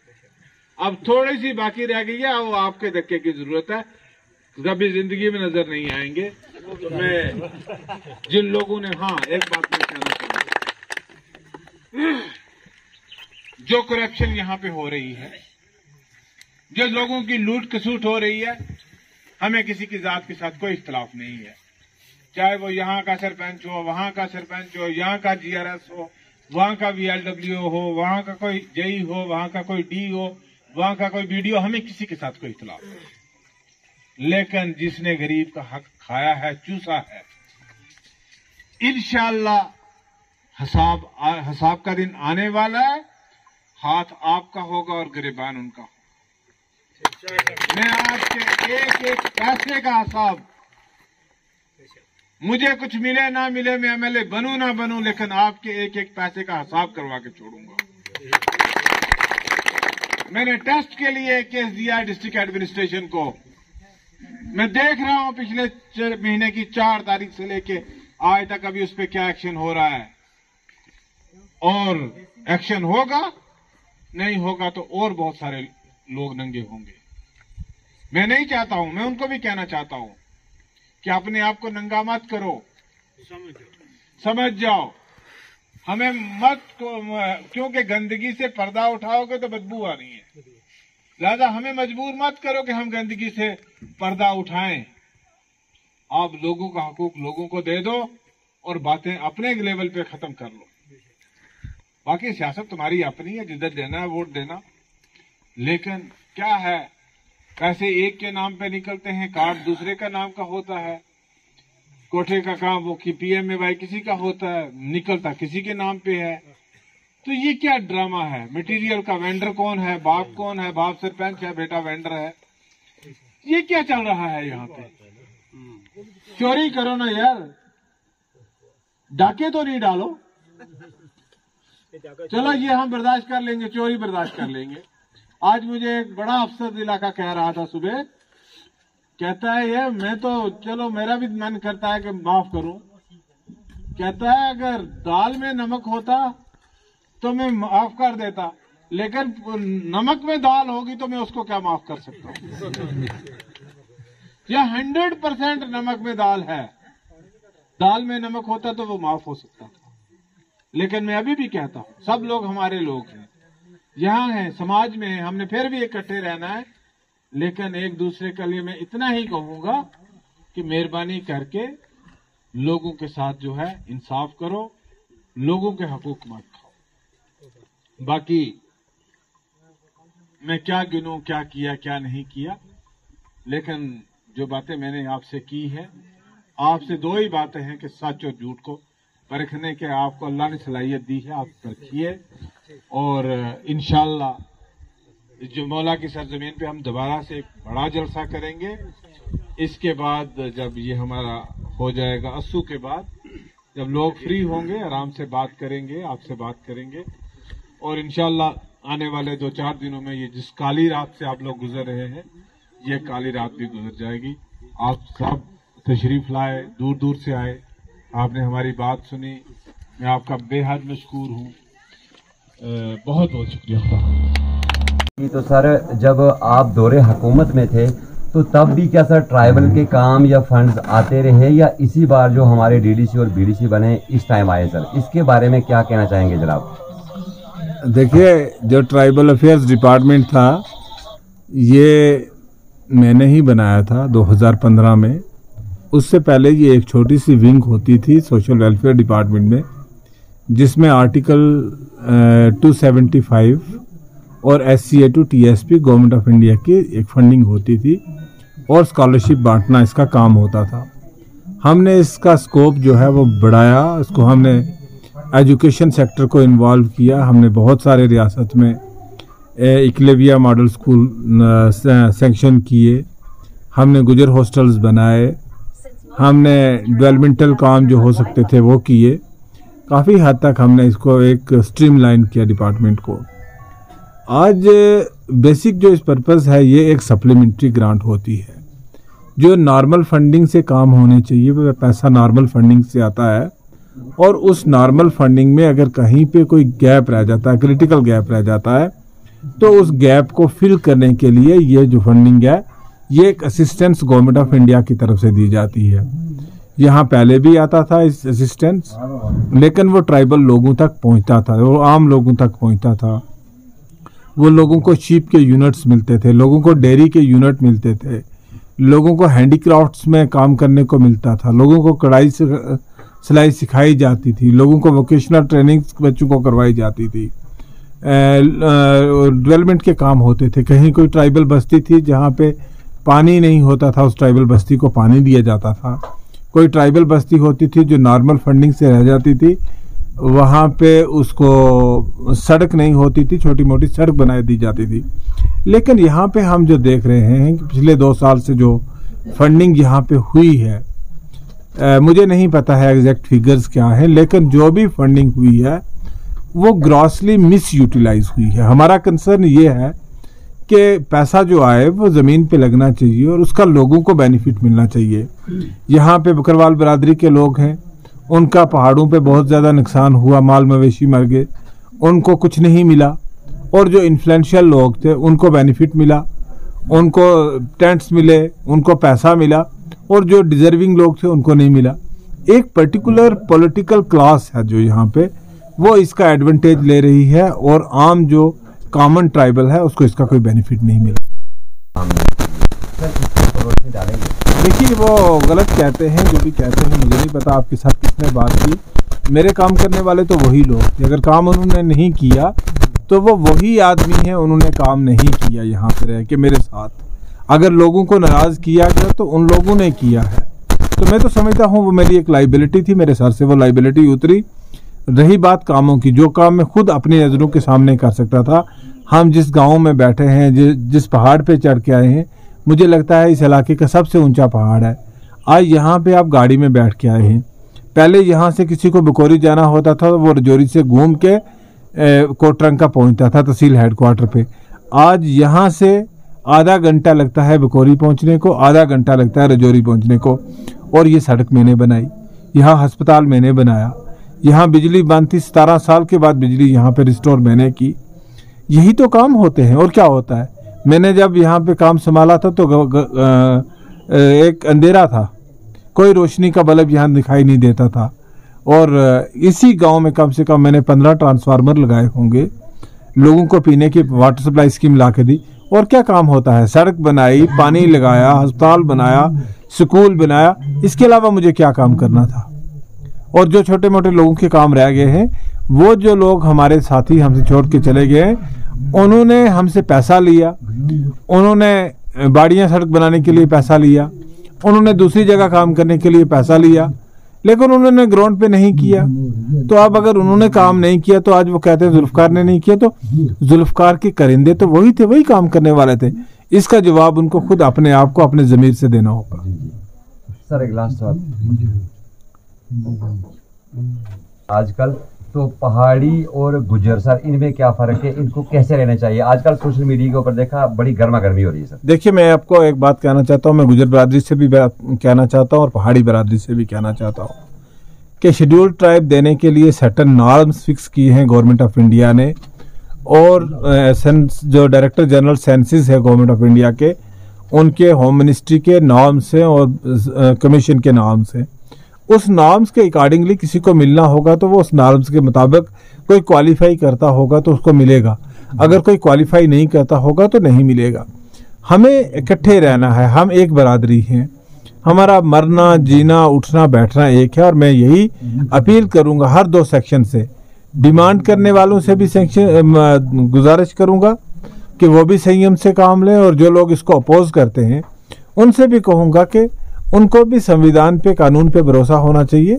अब थोड़ी सी बाकी रह गई है। वो आपके धक्के की जरूरत है, कभी जिंदगी में नजर नहीं आएंगे। मैं जिन लोगों ने, हाँ एक बात मैं कहना चाहूंगा, जो करप्शन यहाँ पे हो रही है, जो लोगों की लूट खसूट हो रही है, हमें किसी की जात के साथ कोई इख्तलाफ नहीं है। चाहे वो यहाँ का सरपंच हो, वहां का सरपंच हो, यहाँ का GRS हो, वहां का VLWO हो, वहां का कोई JE हो, वहां का कोई D हो, वहां का कोई BDO, हमें किसी के साथ कोई इख्तलाफ नहीं। लेकिन जिसने गरीब का हक खाया है, चूसा है, इंशाअल्लाह हिसाब का दिन आने वाला है। हाथ आपका होगा और गिरबान उनका होगा। मैं आपके एक एक पैसे का हिसाब, मुझे कुछ मिले ना मिले, मैं MLA बनूं ना बनूं, लेकिन आपके एक एक पैसे का हिसाब करवा के छोड़ूंगा। मैंने टेस्ट के लिए केस दिया डिस्ट्रिक्ट एडमिनिस्ट्रेशन को। मैं देख रहा हूं पिछले महीने की 4 तारीख से लेके आज तक अभी उस पर क्या एक्शन हो रहा है, और एक्शन होगा नहीं होगा तो और बहुत सारे लोग नंगे होंगे। मैं नहीं चाहता हूं, मैं उनको भी कहना चाहता हूं कि अपने आप को नंगा मत करो, समझ जाओ। हमें मत, क्योंकि गंदगी से पर्दा उठाओगे तो बदबू आनी है, लिहाजा हमें मजबूर मत करो कि हम गंदगी से पर्दा उठाएं। आप लोगों का हकूक लोगों को दे दो और बातें अपने लेवल पे खत्म कर लो। बाकी सियासत तुम्हारी अपनी है, जिधर देना है वोट देना। लेकिन क्या है, पैसे एक के नाम पे निकलते हैं, कार्ड दूसरे का नाम का होता है, कोठे का काम वो की PMAY किसी का होता है, निकलता किसी के नाम पे है। तो ये क्या ड्रामा है? मटेरियल का वेंडर कौन है, बाप कौन है, बाप सरपंच है, बेटा वेंडर है। ये क्या चल रहा है यहाँ पे? चोरी करो ना यार, डाके तो नहीं डालो। चलो ये हम बर्दाश्त कर लेंगे, चोरी बर्दाश्त कर लेंगे। आज मुझे एक बड़ा अफसर इलाका कह रहा था सुबह, कहता है ये मैं तो, चलो मेरा भी मन करता है कि माफ करूं, कहता है अगर दाल में नमक होता तो मैं माफ कर देता, लेकिन नमक में दाल होगी तो मैं उसको क्या माफ कर सकता हूं। या 100% नमक में दाल है, दाल में नमक होता तो वो माफ हो सकता था। लेकिन मैं अभी भी कहता हूं, सब लोग हमारे लोग हैं, यहाँ हैं, समाज में हैं, हमने फिर भी इकट्ठे रहना है। लेकिन एक दूसरे के लिए मैं इतना ही कहूंगा कि मेहरबानी करके लोगों के साथ जो है इंसाफ करो, लोगों के हकूक मत खाओ। बाकी मैं क्या गिनूं, क्या किया क्या नहीं किया, लेकिन जो बातें मैंने आपसे की है, आपसे 2 ही बातें हैं कि सच और झूठ को परखने के आपको अल्लाह ने सलाहियत दी है, आप परखिए। और इंशाअल्लाह जो मौला की सरजमीन पे हम दोबारा से एक बड़ा जलसा करेंगे। इसके बाद जब ये हमारा हो जाएगा, अस्सू के बाद जब लोग फ्री होंगे, आराम से बात करेंगे, आपसे बात करेंगे। और इंशाअल्लाह आने वाले 2-4 दिनों में ये जिस काली रात से आप लोग गुजर रहे हैं, ये काली रात भी गुजर जाएगी। आप सब तशरीफ लाए, दूर दूर से आए, आपने हमारी बात सुनी, मैं आपका बेहद मशकूर हूँ। बहुत बहुत शुक्रिया। तो सर, जब आप दौरे हुकूमत में थे तो तब भी क्या सर ट्राइबल के काम या फंड्स आते रहे, या इसी बार जो हमारे डीडीसी और बीडीसी बने इस टाइम आए सर, इसके बारे में क्या कहना चाहेंगे जनाब? देखिए, जो ट्राइबल अफेयर्स डिपार्टमेंट था ये मैंने ही बनाया था 2015 में। उससे पहले ये एक छोटी सी विंग होती थी सोशल वेलफेयर डिपार्टमेंट में, जिसमें आर्टिकल 275 और SCA to TSP government of India की एक फंडिंग होती थी और स्कॉलरशिप बांटना इसका काम होता था। हमने इसका स्कोप जो है वो बढ़ाया, इसको हमने एजुकेशन सेक्टर को इन्वॉल्व किया। हमने बहुत सारे रियासत में इक्लेविया मॉडल स्कूल सैंक्शन किए, हमने गुजर हॉस्टल्स बनाए, हमने डेवलपमेंटल काम जो हो सकते थे वो किए। काफ़ी हद तक हमने इसको एक स्ट्रीमलाइन किया डिपार्टमेंट को। आज बेसिक जो इस पर्पज़ है ये एक सप्लीमेंट्री ग्रांट होती है। जो नॉर्मल फंडिंग से काम होने चाहिए वो पैसा नॉर्मल फंडिंग से आता है, और उस नॉर्मल फंडिंग में अगर कहीं पे कोई गैप रह जाता है, क्रिटिकल गैप रह जाता है, तो उस गैप को फिल करने के लिए ये जो फंडिंग है ये एक असिस्टेंस गवर्नमेंट ऑफ इंडिया की तरफ से दी जाती है। यहाँ पहले भी आता था इस असिस्टेंस, लेकिन वो ट्राइबल लोगों तक पहुँचता था, वो आम लोगों तक पहुँचता था। वो लोगों को शीप के यूनिट्स मिलते थे, लोगों को डेयरी के यूनिट मिलते थे, लोगों को हैंडीक्राफ्ट्स में काम करने को मिलता था, लोगों को कढ़ाई सिलाई सिखाई जाती थी, लोगों को वोकेशनल ट्रेनिंग बच्चों को करवाई जाती थी, डेवलपमेंट के काम होते थे। कहीं कोई ट्राइबल बस्ती थी जहाँ पे पानी नहीं होता था, उस ट्राइबल बस्ती को पानी दिया जाता था। कोई ट्राइबल बस्ती होती थी जो नॉर्मल फंडिंग से रह जाती थी, वहाँ पे उसको सड़क नहीं होती थी, छोटी मोटी सड़क बनाई दी जाती थी। लेकिन यहाँ पे हम जो देख रहे हैं कि पिछले 2 साल से जो फंडिंग यहाँ पे हुई है, मुझे नहीं पता है एग्जैक्ट फिगर्स क्या है, लेकिन जो भी फंडिंग हुई है वो ग्रॉसली मिस यूटिलाइज हुई है। हमारा कंसर्न ये है कि पैसा जो आए वो ज़मीन पे लगना चाहिए और उसका लोगों को बेनिफिट मिलना चाहिए। यहाँ पे बकरवाल बरादरी के लोग हैं, उनका पहाड़ों पे बहुत ज़्यादा नुकसान हुआ, माल मवेशी मर गए, उनको कुछ नहीं मिला। और जो इन्फ्लुएंशियल लोग थे उनको बेनिफिट मिला, उनको टेंट्स मिले, उनको पैसा मिला, और जो डिजर्विंग लोग थे उनको नहीं मिला। एक पर्टिकुलर पॉलिटिकल क्लास है जो यहाँ पे वो इसका एडवांटेज ले रही है, और आम जो कॉमन ट्राइबल है उसको इसका कोई बेनिफिट नहीं मिला। देखिए, वो गलत कहते हैं, जो भी कहते हैं मुझे नहीं पता आपके साथ किसने बात की। मेरे काम करने वाले तो वही लोग थे, अगर काम उन्होंने नहीं किया तो वो वही आदमी है, उन्होंने काम नहीं किया यहाँ पे रह के मेरे साथ। अगर लोगों को नाराज़ किया गया तो उन लोगों ने किया है, तो मैं तो समझता हूँ वो मेरी एक लाइबिलिटी थी, मेरे सर से वो लाइबिलिटी उतरी। रही बात कामों की, जो काम मैं खुद अपनी नज़रों के सामने कर सकता था, हम जिस गांव में बैठे हैं, जिस पहाड़ पे चढ़ के आए हैं, मुझे लगता है इस इलाके का सबसे ऊंचा पहाड़ है। आज यहाँ पे आप गाड़ी में बैठ के आए हैं, पहले यहाँ से किसी को बकोरी जाना होता था वो रजौरी से घूम के कोटरंका पहुँचता था तहसील हेडक्वार्टर पे। आज यहाँ से आधा घंटा लगता है बकोरी पहुँचने को, आधा घंटा लगता है रजौरी पहुँचने को। और ये सड़क मैंने बनाई, यहाँ अस्पताल मैंने बनाया, यहाँ बिजली बंद थी, 17 साल के बाद बिजली यहाँ पे रिस्टोर मैंने की। यही तो काम होते हैं। और क्या होता है, मैंने जब यहाँ पे काम संभाला था तो एक अंधेरा था, कोई रोशनी का बल्ब यहाँ दिखाई नहीं देता था, और इसी गांव में कम से कम मैंने 15 ट्रांसफार्मर लगाए होंगे, लोगों को पीने की वाटर सप्लाई स्कीम ला के दी। और क्या काम होता है, सड़क बनाई, पानी लगाया, अस्पताल बनाया, स्कूल बनाया, इसके अलावा मुझे क्या काम करना था। और जो छोटे मोटे लोगों के काम रह गए हैं, वो जो लोग हमारे साथी हमसे छोड़ के चले गए, उन्होंने हमसे पैसा लिया, उन्होंने बाड़ियाँ सड़क बनाने के लिए पैसा लिया, उन्होंने दूसरी जगह काम करने के लिए पैसा लिया, लेकिन उन्होंने ग्राउंड पे नहीं किया। तो अब अगर उन्होंने काम नहीं किया तो आज वो कहते हैं जुल्फकार ने नहीं किया, तो जुल्फकार के करिंदे तो वही थे, वही काम करने वाले थे। इसका जवाब उनको खुद अपने आप को अपने ज़मीर से देना होगा। सर एक लास्ट सवाल, आजकल तो पहाड़ी और गुजर सर, इनमें क्या फर्क है, इनको कैसे रहना चाहिए? आजकल सोशल मीडिया के ऊपर देखा बड़ी गर्मा गर्मी हो रही है सर। देखिए, मैं आपको एक बात कहना चाहता हूँ, मैं गुजर बरादरी से भी कहना चाहता हूँ और पहाड़ी बरादरी से भी कहना चाहता हूँ कि शेड्यूल ट्राइब देने के लिए सर्टेन नॉर्म्स फिक्स किए हैं गवर्नमेंट ऑफ इंडिया ने, और जो डायरेक्टर जनरल सेंसिस है गवर्नमेंट ऑफ इंडिया के, उनके होम मिनिस्ट्री के नॉर्म से और कमीशन के नॉर्म से, उस नॉर्म्स के अकॉर्डिंगली किसी को मिलना होगा तो वो उस नॉर्म्स के मुताबिक कोई क्वालिफाई करता होगा तो उसको मिलेगा, अगर कोई क्वालिफाई नहीं करता होगा तो नहीं मिलेगा। हमें इकट्ठे रहना है, हम एक बरादरी हैं, हमारा मरना जीना उठना बैठना एक है। और मैं यही अपील करूंगा हर 2 सेक्शन से, डिमांड करने वालों से भी गुजारिश करूंगा कि वो भी संयम से काम लें, और जो लोग इसको अपोज करते हैं उनसे भी कहूंगा कि उनको भी संविधान पे कानून पे भरोसा होना चाहिए,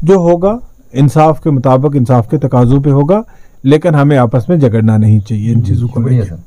जो होगा इंसाफ के मुताबिक इंसाफ के तकाजों पे होगा, लेकिन हमें आपस में झगड़ना नहीं चाहिए इन चीज़ों को। शुक्रिया सर।